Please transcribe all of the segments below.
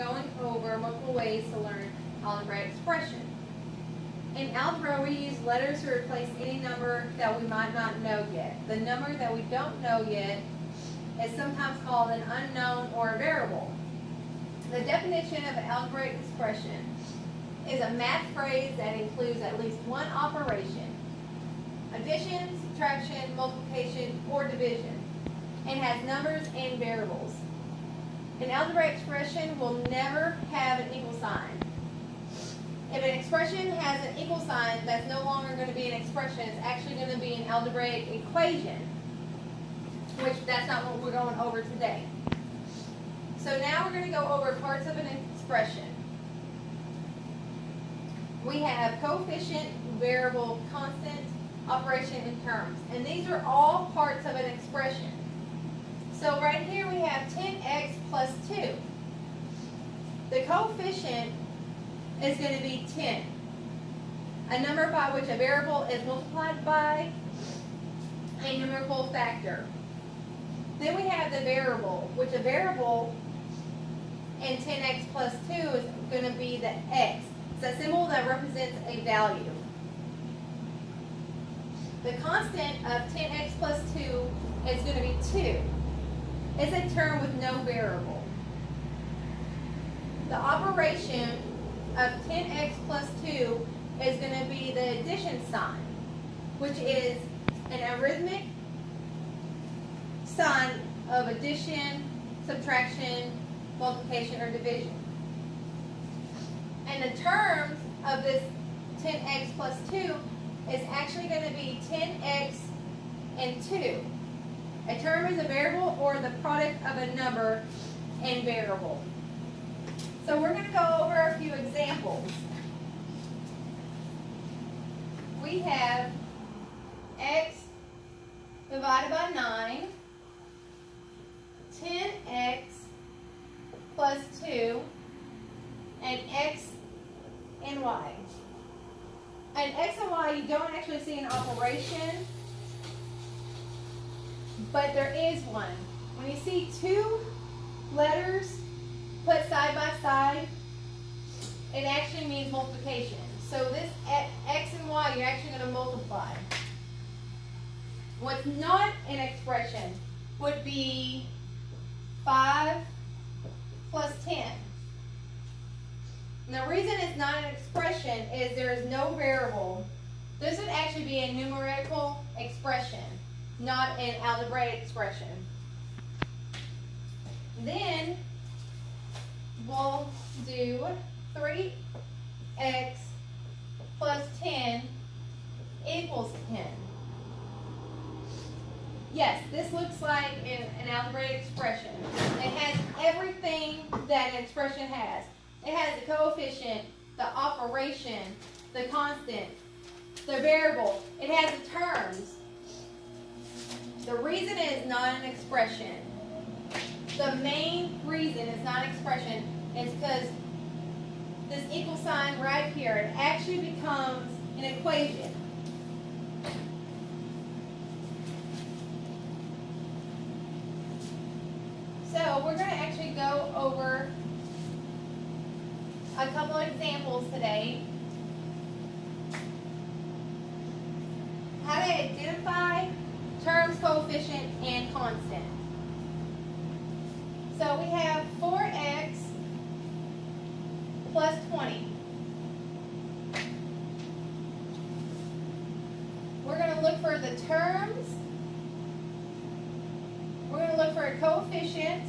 going over multiple ways to learn algebraic expression. In algebra, we use letters to replace any number that we might not know yet. The number that we don't know yet is sometimes called an unknown or a variable. The definition of an algebraic expression is a math phrase that includes at least one operation: addition, subtraction, multiplication, or division, and has numbers and variables. An algebraic expression will never have an equal sign. If an expression has an equal sign, that's no longer going to be an expression. It's actually going to be an algebraic equation, which that's not what we're going over today. So now we're going to go over parts of an expression. We have coefficient, variable, constant, operation, and terms. And these are all parts of an expression. So right here we have 10x plus 2. The coefficient is going to be 10, a number by which a variable is multiplied by a numerical factor. Then we have the variable, which a variable in 10x plus 2 is going to be the x. It's a symbol that represents a value. The constant of 10x plus 2 is going to be 2. It's a term with no variable. The operation of 10x plus 2 is going to be the addition sign, which is an arithmetic sign of addition, subtraction, multiplication, or division. And the terms of this 10x plus 2 is actually going to be 10x and 2. A term is a variable or the product of a number and variable. So we're going to go over a few examples. We have x divided by 9, 10x plus 2, and x and y. And x and y, you don't actually see an operation, but there is one. When you see two letters put side by side, it actually means multiplication. So this x and y, you're actually going to multiply. What's not an expression would be 5 plus 10. And the reason it's not an expression is there is no variable. This would actually be a numerical expression, not an algebraic expression. Then we'll do 3x plus 10 equals 10. Yes, this looks like an algebraic expression. It has everything that an expression has. It has the coefficient, the operation, the constant, the variable. It has the terms. The reason it is not an expression, the main reason it's not an expression is because this equal sign right here, it actually becomes an equation. So we're going to actually go over a couple of examples today. How to identify terms, coefficient, and constant. So we have 4x plus 20. We're going to look for the terms. We're going to look for a coefficient.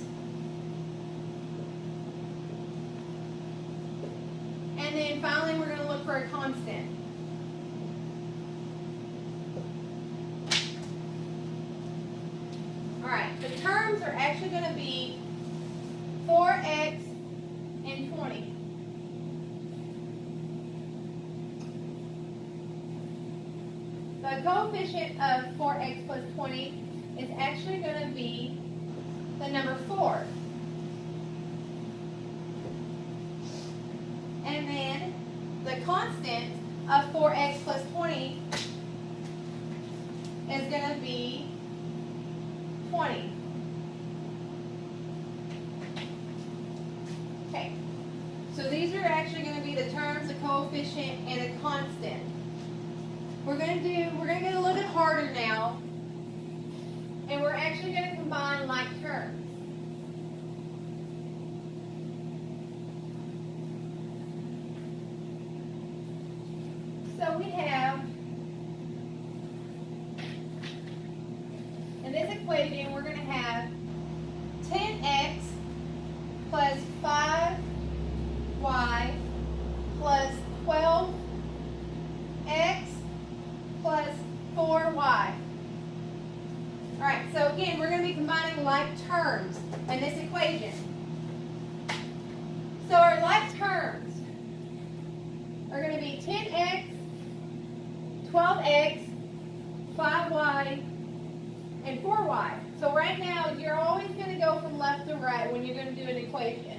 And then finally, we're going to look for a constant. All right, the terms are actually going to be 4x and 20. The coefficient of 4x plus 20 is actually going to be the number 4. And then the constant of 4x plus 20 is going to be 20. Okay. are actually going to be the terms, the coefficient, and the constant. We're going to get a little bit harder now, and we're actually going to combine like terms. So we have, in this equation, we're going to have 10x plus 5y plus 12x plus 4y. Alright, so again, we're going to be combining like terms in this equation. So our like terms are going to be 10x, 12x, 5y, and 4y. So right now, you're always going to go from left to right when you're going to do an equation.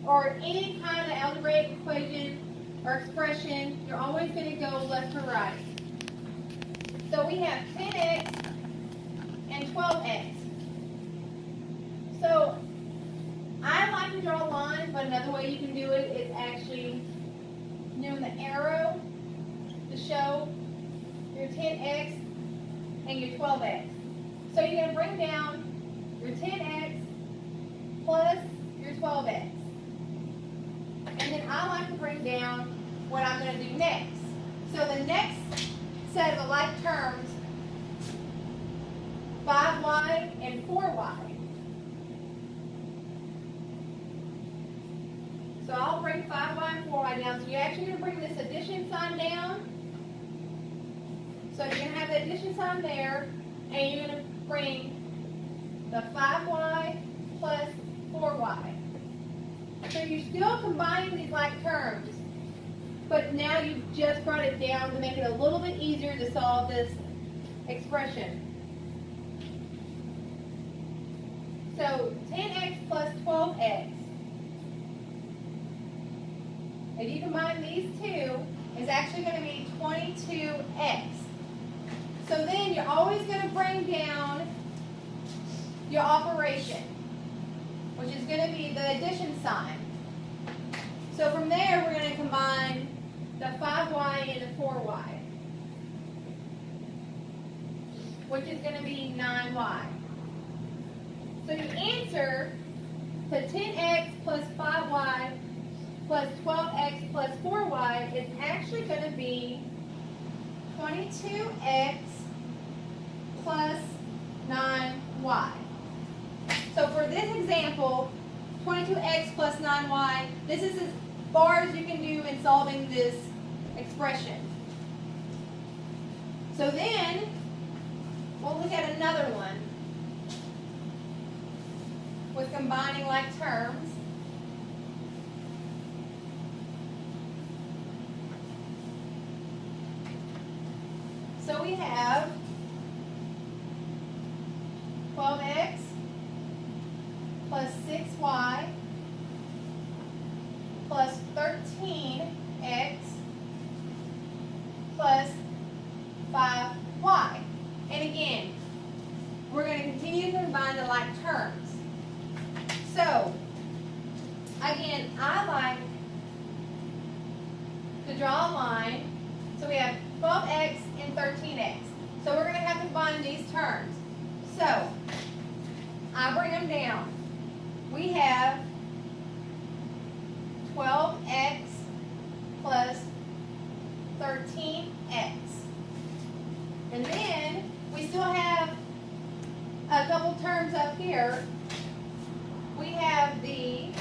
Or any kind of algebraic equation or expression, you're always going to go left to right. So we have 10x and 12x. So I like to draw lines, but another way you can do it is actually doing the arrow to show your 10x and your 12x. So you're going to bring down your 10x plus your 12x. And then I like to bring down what I'm going to do next. So the next set of like terms, 5y and 4y. So I'll bring 5y and 4y down. So you're actually going to bring this addition sign down. So you're going to have the addition sign there, and you're going to bring the 5y plus 4y. So you're still combining these like terms, but now you've just brought it down to make it a little bit easier to solve this expression. So 10x plus 12x. If you combine these two, it's actually going to be 22x. So then you're always going to bring down your operation, which is going to be the addition sign. So from there, we're going to combine the 5y and the 4y, which is going to be 9y. So your answer to 10x plus 5y plus 12x plus 4y is actually going to be 22x plus 9y. So for this example, 22x plus 9y, this is as far as you can do in solving this expression. So then, we'll look at another one with combining like terms. So we have 12x plus 6y plus 13x plus 5y. And again, we're going to continue to combine the like terms. So, again, I like to draw a line. So we have 12x and 13x. So we're going to have to combine these terms. So, I bring them down. We have 12x plus 13x. And then we still have a couple terms up here. We have the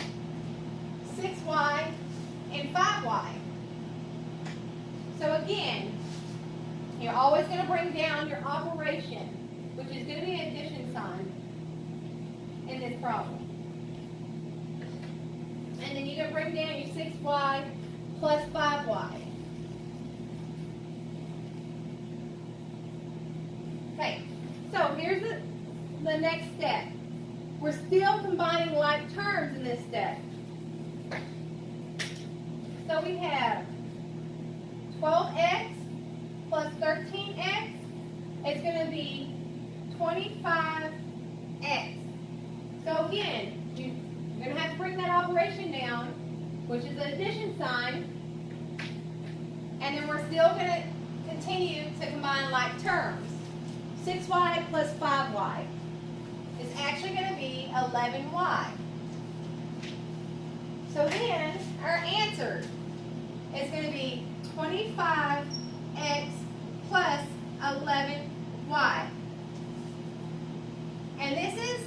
6y and 5y. So again, you're always going to bring down your operation, which is going to be an addition sign in this problem. And then you're going to bring down your 6y plus 5y. Okay, so here's the next step. We're still combining like terms in this step. So we have 12x plus 13x is going to be 25x. So again, you're going to have to bring that operation down. which is the addition sign. And then we're still going to continue to combine like terms. 6y plus 5y is actually going to be 11y. So then our answer is going to be 25x plus 11y. And this is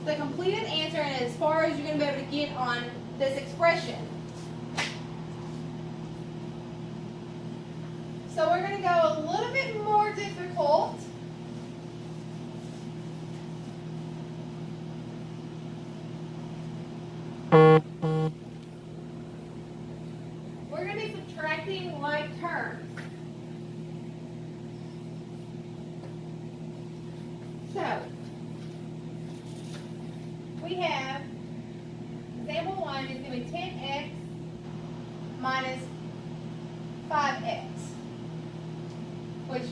the completed answer, and as far as you're going to be able to get on this expression. So we're going to go a little bit more difficult. We're going to be subtracting like terms. So, we have, example 1 is going to be 10x minus 5x, which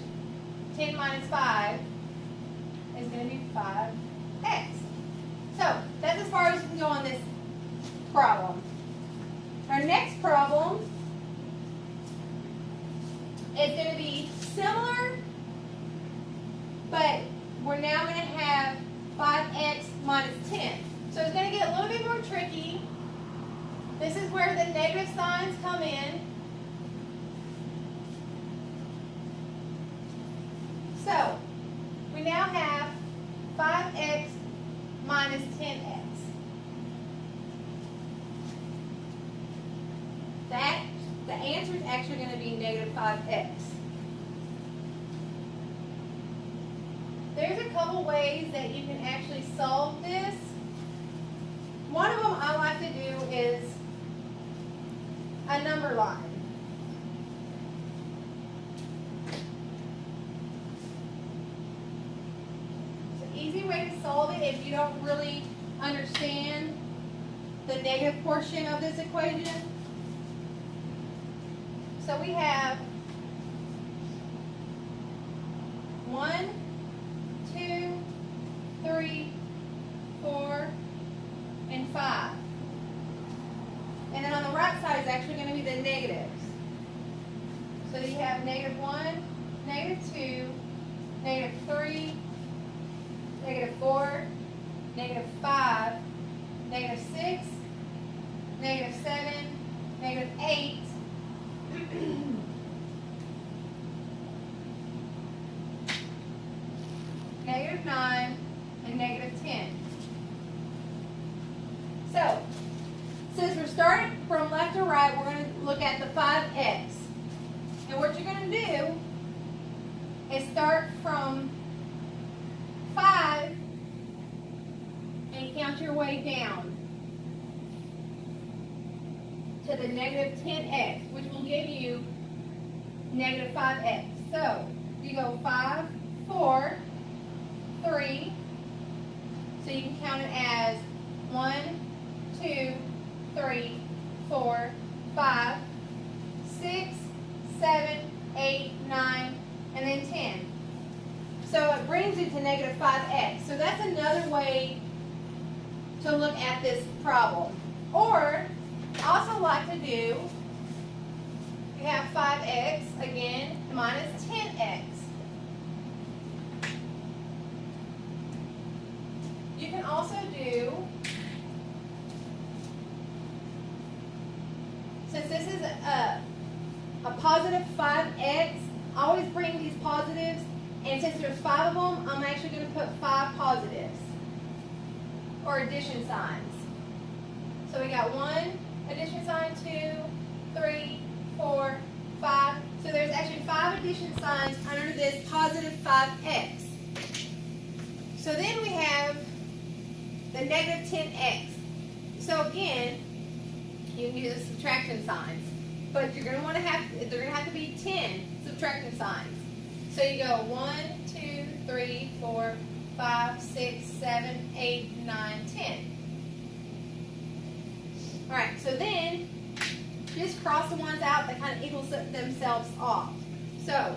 10 minus 5 is going to be 5x. So, that's as far as you can go on this problem. Our next problem is going to be similar, but we're now going to have 5x minus 10. So it's going to get a little bit more tricky. This is where the negative signs come in. So we now have 5x minus 10x. The answer is actually going to be negative 5x. There's a couple ways that you can actually solve this. One of them I like to do is a number line. It's an easy way to solve it if you don't really understand the negative portion of this equation. So we have 1, 2, 3, 4, and 5. And then on the right side is actually going to be the negatives. So you have negative 1, negative 2, negative 3, negative 4, negative 5, negative 6, negative 7, negative 8, negative 9, and negative 10. So, since we're starting from left to right, we're going to look at the 5x. And what you're going to do is start from 5 and count your way down to the negative 10x, which will give you negative 5x. So, you go 5, 4, 3, so you can count it as 1, 2, 3, 4, 5, 6, 7, 8, 9, and then 10. So it brings you to negative 5x. So that's another way to look at this problem. Or, I also like to do, we have 5x, again, minus 10x. You can also do, since this is a positive 5x, I always bring these positives, and since there's 5 of them, I'm actually going to put 5 positives, or addition signs. So we got 1 addition sign, 2, 3, 4, 5. So there's actually 5 addition signs under this positive 5x. So then we have the negative 10x. So again, you can use the subtraction signs, but you're going to want to have, they're going to have to be 10 subtraction signs. So you go 1, 2, 3, 4, 5, 6, 7, 8, 9, 10. All right, so then just cross the ones out that kind of equals themselves off. So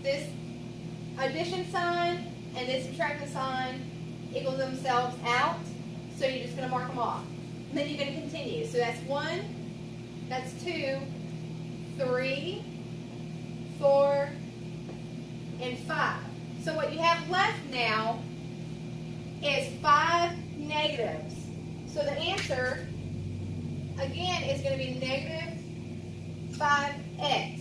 this addition sign and this subtraction sign equal themselves out, so you're just going to mark them off. And then you're going to continue. So that's 1, that's 2, 3, 4, and 5. So what you have left now is 5 negatives. So the answer, again, is going to be negative 5x.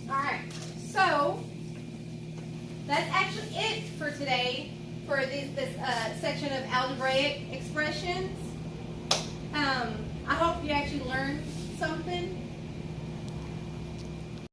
Alright, so that's actually it for today for this section of algebraic expressions. I hope you actually learned something.